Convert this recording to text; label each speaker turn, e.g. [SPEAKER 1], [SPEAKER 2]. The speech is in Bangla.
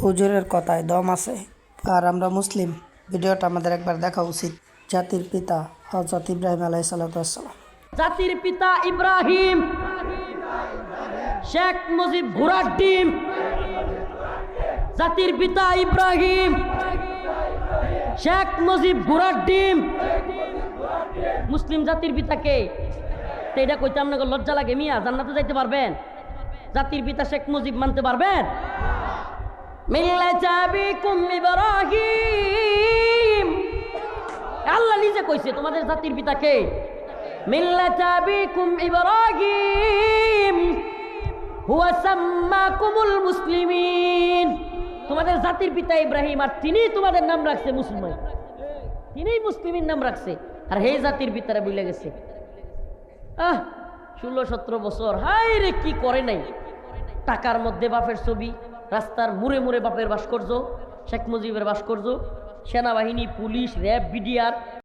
[SPEAKER 1] হুজুরের কথায় দম আছে, আর আমরা মুসলিম। ভিডিওটা আমাদের একবার দেখা উচিত। জাতির পিতা হযরত ইব্রাহিম আলাইহিসসালাম।
[SPEAKER 2] জাতির পিতা ইব্রাহিম, শেখ মুজিব ঘোড়ার ডিম। জাতির পিতা ইব্রাহিম, শেখ মুজিব ঘোড়ার ডিম। মুসলিম জাতির পিতাকে তো এটা কইতে আপনাকে লজ্জা লাগে? মিয়া, জান্নাতে যাইতে পারবেন? জাতির পিতা শেখ মুজিব মানতে পারবেন? মিল্লাতা আবিকুম ইব্রাহিম, আল্লাহ নিজে কইছে তোমাদের জাতির পিতাকে। মিল্লাতা আবিকুম ইব্রাহিম হুয়া সাম্মাকুমুল মুসলিমিন। তোমাদের জাতির পিতা ইব্রাহিম, আর তিনি তোমাদের নাম রাখছে মুসলমান। তিনি মুসলিমের নাম রাখছে, আর হে জাতির পিতারা ভুলে গেছে। 16-17 বছর, হাই রে কি করে নাই। টাকার মধ্যে বাপের ছবি, রাস্তার মুড়ে মুড়ে বাপের ভাস্কর্য, শেখ মুজিবের ভাস্কর্য, সেনাবাহিনী, পুলিশ, র্যাব, বিডিআর।